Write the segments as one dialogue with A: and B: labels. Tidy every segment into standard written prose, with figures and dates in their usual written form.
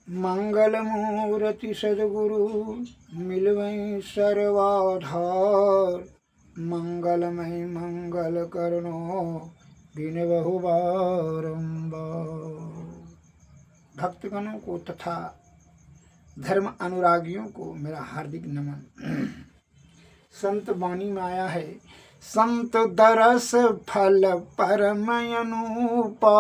A: मंगल मूर्ति सदगुरु मिलवै सर्वाधार। मंगलमय मंगल करनो बिन बहु बारंबार। भक्तगणों को तथा धर्म अनुरागियों को मेरा हार्दिक नमन। संत वाणी में आया है, संत दरस फल परम अनूपा,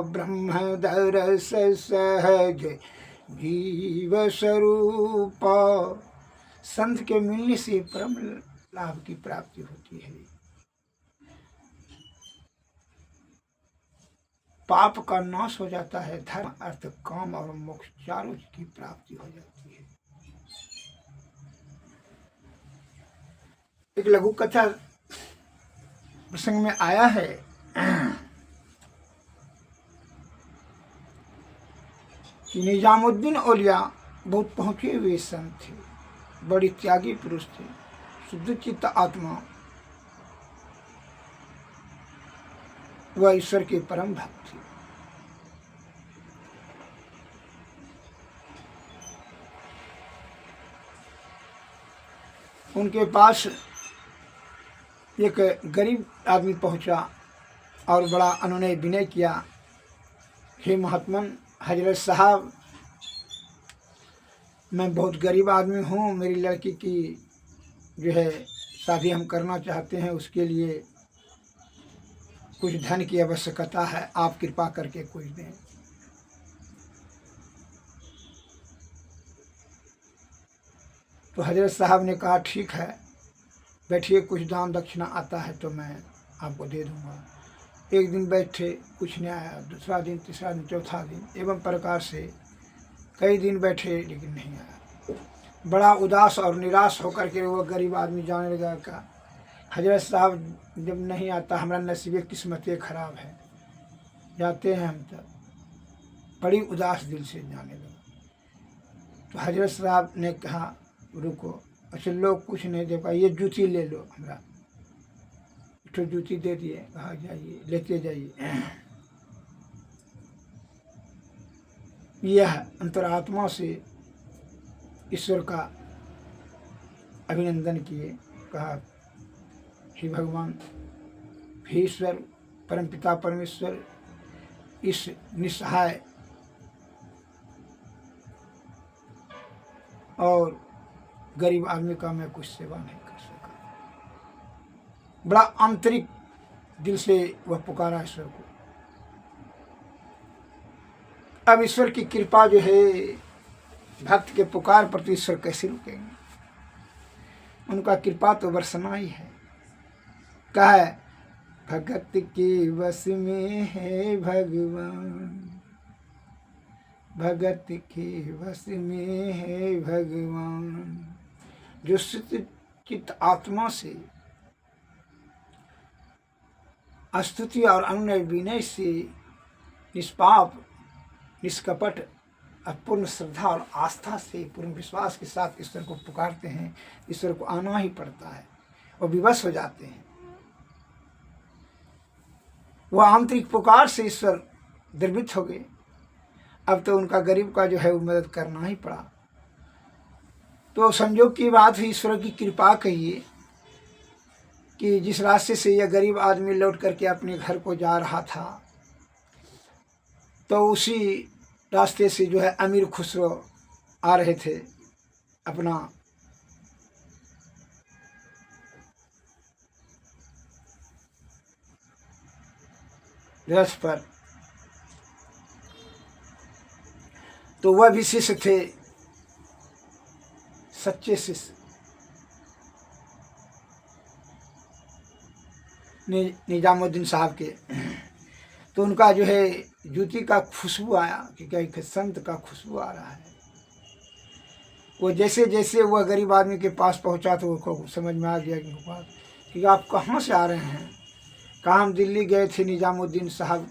A: ब्रह्म दरस सहज जीव स्वरूपा। संत के मिलने से परम लाभ की प्राप्ति होती है। पाप का नाश हो जाता है, धर्म अर्थ काम और मोक्ष चारों की प्राप्ति हो जाती है। एक लघु कथा प्रसंग में आया है कि निजामुद्दीन औलिया बहुत पहुंचे हुए संत थे, बड़ी त्यागी पुरुष थे, शुद्ध चित्त आत्मा, वह ईश्वर के परम भक्त थे। उनके पास एक गरीब आदमी पहुंचा और बड़ा उन्होंने विनय किया, हे महात्मन हजरत साहब, मैं बहुत गरीब आदमी हूँ, मेरी लड़की की जो है शादी हम करना चाहते हैं, उसके लिए कुछ धन की आवश्यकता है, आप कृपा करके कुछ दें। तो हजरत साहब ने कहा ठीक है, बैठिए, कुछ दान दक्षिणा आता है तो मैं आपको दे दूंगा। एक दिन बैठे, कुछ नहीं आया, दूसरा दिन, तीसरा दिन, चौथा दिन, एवं प्रकार से कई दिन बैठे लेकिन नहीं आया। बड़ा उदास और निराश होकर के वो गरीब आदमी जाने लगा का हजरत साहब जब नहीं आता, हमारा नसीबे किस्मतें खराब है, जाते हैं हम तब। बड़ी उदास दिल से जाने लगा। तो हजरत साहब ने कहा रुको, अच्छा लोग कुछ नहीं दे पाए, ये जूती ले लो, हमारा तो जूती दे दिए, कहा जाइए लेते जाइए। यह अंतरात्मा से ईश्वर का अभिनंदन किए, कहा हे भगवान, हे ईश्वर, परमपिता परमेश्वर, इस निस्सहाय और गरीब आदमी का मैं कुछ सेवा नहीं कर सका। बड़ा आंतरिक दिल से वह पुकारा ईश्वर को। अब ईश्वर की कृपा जो है, भक्त के पुकार पर तो ईश्वर कैसे रुकेंगे, उनका कृपा तो बरसना ही है। कहा है, भगत के वश में है भगवान, भगत के वश में है भगवान। जो शुद्ध चित्त आत्मा से स्तुति और अनुनय विनय से निष्पाप, निष्कपट, पूर्ण श्रद्धा और आस्था से, पूर्ण विश्वास के साथ ईश्वर को पुकारते हैं, ईश्वर को आना ही पड़ता है और विवश हो जाते हैं। वह आंतरिक पुकार से ईश्वर द्रवित हो गए। अब तो उनका गरीब का जो है वो मदद करना ही पड़ा। तो संयोग की बात हुई, ईश्वर की कृपा कहिए कि जिस रास्ते से यह गरीब आदमी लौट करके अपने घर को जा रहा था, तो उसी रास्ते से जो है अमीर खुसरो आ रहे थे अपना रथ पर। तो वह भी शिष्य थे, सच्चे शिष्य, निजामुद्दीन साहब के। तो उनका जो है जूती का खुशबू आया कि क्या संत का खुशबू आ रहा है। वो जैसे जैसे वह गरीब आदमी के पास पहुंचा तो उसको समझ में आ गया कि आप कहाँ से आ रहे हैं। कहा हम दिल्ली गए थे, निजामुद्दीन साहब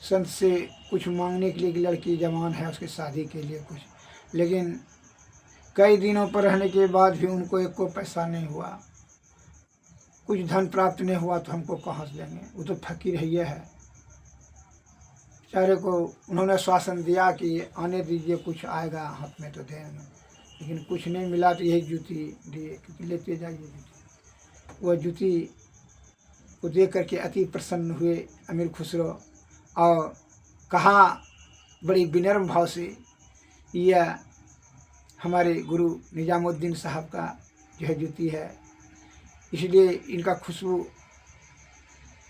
A: संत से कुछ मांगने के लिए कि लड़की जवान है, उसकी शादी के लिए कुछ, लेकिन कई दिनों पर रहने के बाद भी उनको एक को पैसा नहीं हुआ, कुछ धन प्राप्त नहीं हुआ, तो हमको कहाँ से देंगे, वो तो फकीर है, ये है। बेचारे को उन्होंने आश्वासन दिया कि आने दीजिए, कुछ आएगा हाथ में तो देंगे, लेकिन कुछ नहीं मिला। तो यही जूती दिए, क्योंकि लेते जाइए जूती। वह जूती को देख करके अति प्रसन्न हुए अमीर खुसरो और कहा बड़ी विनम्र भाव से, यह हमारे गुरु निजामुद्दीन साहब का जो है जूती है, इसलिए इनका खुशबू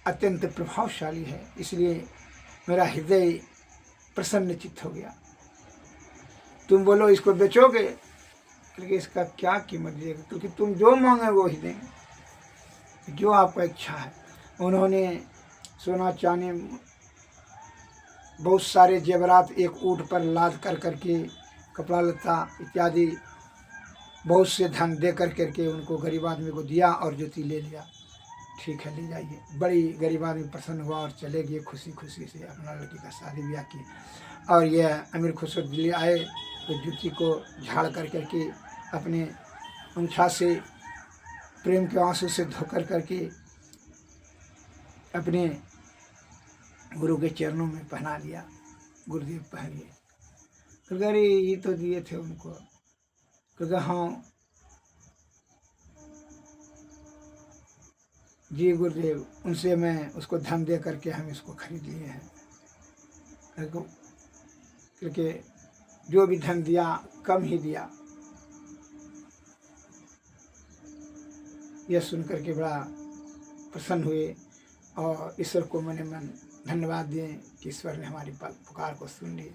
A: अत्यंत प्रभावशाली है, इसलिए मेरा हृदय प्रसन्नचित्त हो गया। तुम बोलो इसको बेचोगे? क्योंकि इसका क्या कीमत देगा, क्योंकि तुम जो मांगे वो ही देंगे, जो आपका इच्छा है। उन्होंने सोना चांदी बहुत सारे जेवरात एक ऊँट पर लाद कर करके कपड़ा लत्ता इत्यादि बहुत से धन दे कर करके उनको गरीब आदमी को दिया और जूती ले लिया। ठीक है, ले जाइए। बड़ी गरीब आदमी प्रसन्न हुआ और चले गए खुशी खुशी से, अपना लड़की का शादी ब्याह की। और यह अमीर खुसरो दिल्ली आए तो जूती को झाड़ कर करके अपने अंगूठा से प्रेम के आंसू से धोकर करके अपने गुरु के चरणों में पहना लिया। गुरुदेव पहनिए। क्योंकि अरे ये तो दिए थे उनको। क्योंकि हाँ जी गुरुदेव, उनसे मैं उसको धन दे करके हम इसको खरीद लिए हैं। क्योंकि जो भी धन दिया कम ही दिया। यह सुन करके बड़ा प्रसन्न हुए और ईश्वर को मन मन धन्यवाद दिए कि ईश्वर ने हमारी पुकार को सुन लिया।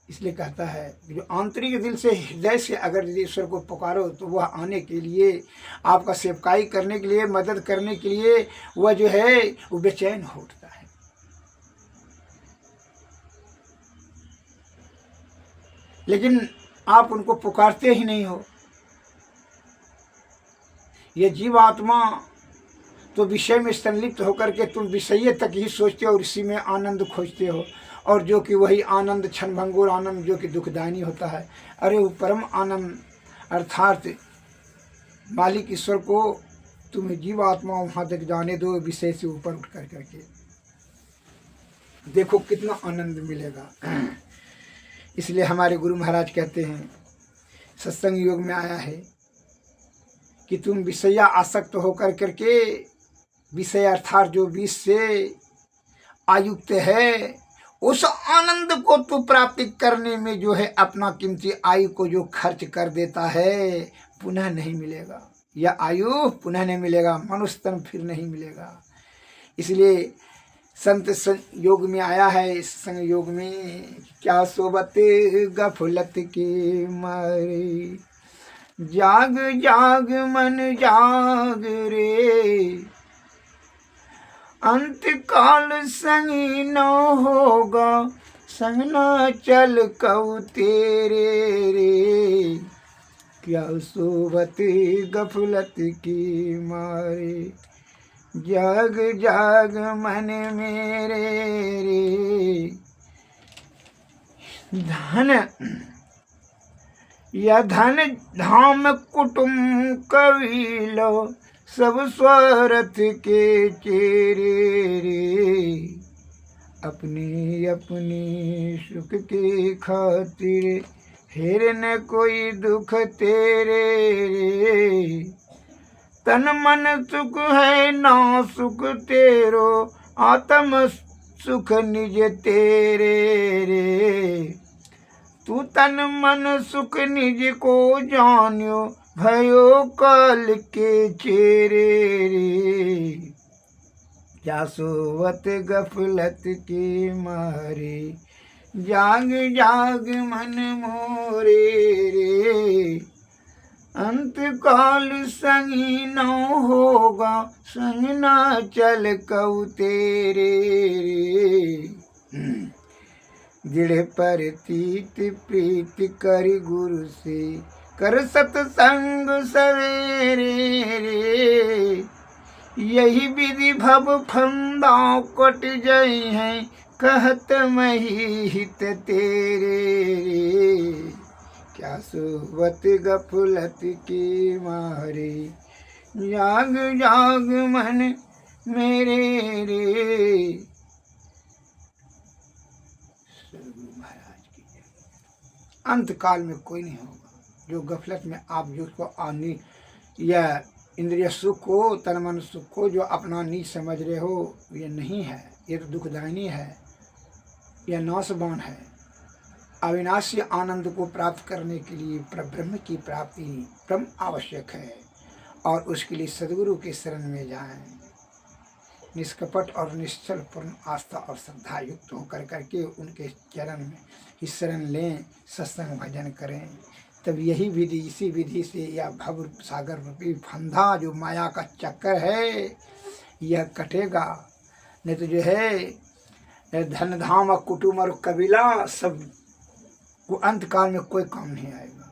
A: इसलिए कहता है कि जो आंतरिक दिल से हृदय से अगर ईश्वर को पुकारो तो वह आने के लिए, आपका सेवकाई करने के लिए, मदद करने के लिए वह जो है वो बेचैन हो उठता है। लेकिन आप उनको पुकारते ही नहीं हो। ये जीव आत्मा तो विषय में संलिप्त होकर के तुम विषय तक ही सोचते हो और इसी में आनंद खोजते हो, और जो कि वही आनंद क्षणभंगुर आनंद जो कि दुखदायी होता है। अरे वो परम आनंद अर्थात मालिक ईश्वर को तुम जीव आत्मा वहाँ तक जाने दो, विषय से ऊपर उठ कर करके देखो कितना आनंद मिलेगा। इसलिए हमारे गुरु महाराज कहते हैं, सत्संग योग में आया है कि तुम विषया आसक्त होकर करके, विषय अर्थात जो विष से आयुक्त है, उस आनंद को तो प्राप्ति करने में जो है अपना कीमती आयु को जो खर्च कर देता है, पुनः नहीं मिलेगा। यह आयु पुनः नहीं मिलेगा, मनुष्य तन फिर नहीं मिलेगा। इसलिए संत योग में आया है, इस संग योग में क्या सोबत गफलत के मारे, जाग जाग मन जाग रे, अंत काल संगी न होगा, संग न चल कऊ तेरे रे, क्या सोबत गफलत की मारे, जाग जाग मन मेरे रे। धन या धन धाम कुटुम्ब कबीलो, सब स्वार्थ के चेरे रे, अपनी अपनी सुख के खातिर, हेर न कोई दुख तेरे रे, तन मन सुख है ना सुख तेरो, आत्म सुख निज तेरे रे, तू तन मन सुख निज को जान्यो, भयो काल के चेरे रे, क्या सोवत गफलत के मारे, जाग जाग मन मोरे रे, अंत काल संगी न होगा, संग न चल कऊ तेरे रे, दृढ़ परतीत प्रीत कर गुरु से, कर सत्संग सवेरे रे, यही विधि भव फंदा कट जाई है, कहत मही हित तेरे रे, क्या सोवत गफलत के मारे, जाग जाग मन मेरे रे, सदगुरु महाराज की जय। अंत काल में कोई नहीं होगा। जो गफलत में आप जो उसको आनी या इंद्रिय सुख को, तन मन सुख को जो अपना नीच समझ रहे हो, ये नहीं है। ये तो दुखदायिनी है, यह नाशवान है। अविनाशी आनंद को प्राप्त करने के लिए ब्रह्म की प्राप्ति परम आवश्यक है, और उसके लिए सदगुरु के शरण में जाएं। निष्कपट और निश्चल पूर्ण आस्था और श्रद्धा युक्त होकर करके उनके चरण में ही शरण लें, सत्संग भजन करें। तब यही विधि, इसी विधि से यह भव सागर रूपी फंदा जो माया का चक्कर है यह कटेगा। नहीं तो जो है धन धाम और कुटुंब और कबीला सब वो अंत काल में कोई काम नहीं आएगा।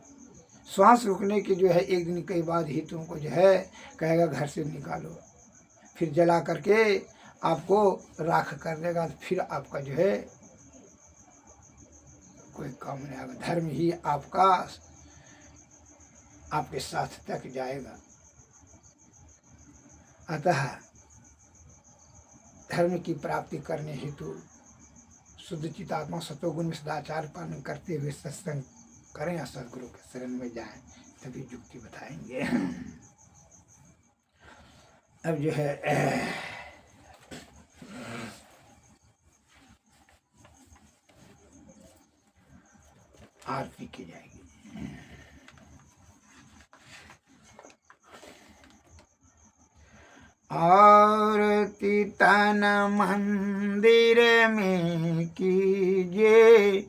A: श्वास रुकने की जो है एक दिन के बाद ही तुमको जो है कहेगा घर से निकालो, फिर जला करके आपको राख कर देगा। फिर आपका जो है कोई काम नहीं आएगा। धर्म ही आपका आपके साथ तक जाएगा। अतः धर्म की प्राप्ति करने हेतु शुद्ध चितात्मा सतोगुण में सदाचार पालन करते हुए सत्संग करें और सदगुरु के शरण में जाएं, तभी युक्ति बताएंगे। अब जो है आरती की जाएगी। आरती तन मंदिर में कीजिए,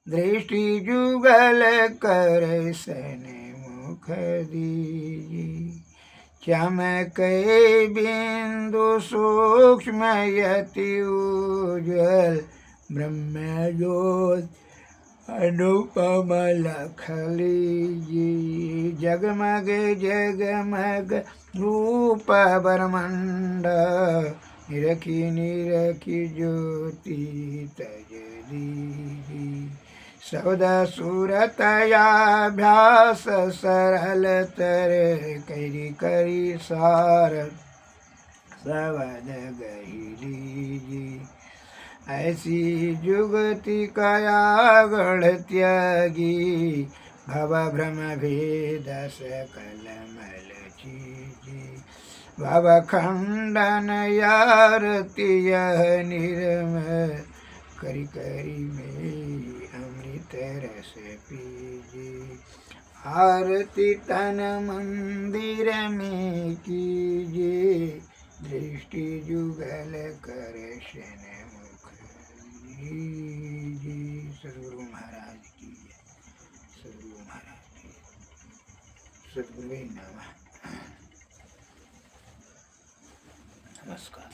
A: दृष्टि जुगल कर सन मुख दीजिए। चमक बिंदु सूक्ष्म यति उज्ज्वल, ब्रह्म ज्योति अनुपम लख लीजिए। जगमग जगमग रूप ब्रह्मांड, निरखी निरखी ज्योति तज दीजिए। शब्द सूरतयाभ्यास सरल तर, करी करी सार शब्द गही लीजिए। ऐसी जुगति कया गढ़ त्यागी, भव भ्रम भेद सकल मल चीजी। भव खंडन यारति यह निर्मल, करी करी में अमृत रस पीजी। आरती तन मंदिर में कीजिए, दृष्टि जुगल कर शन मुख दीजिए। सदगुरु महाराज की जय। सदगुरु महाराज की सदगुरु नमः। नमस्कार।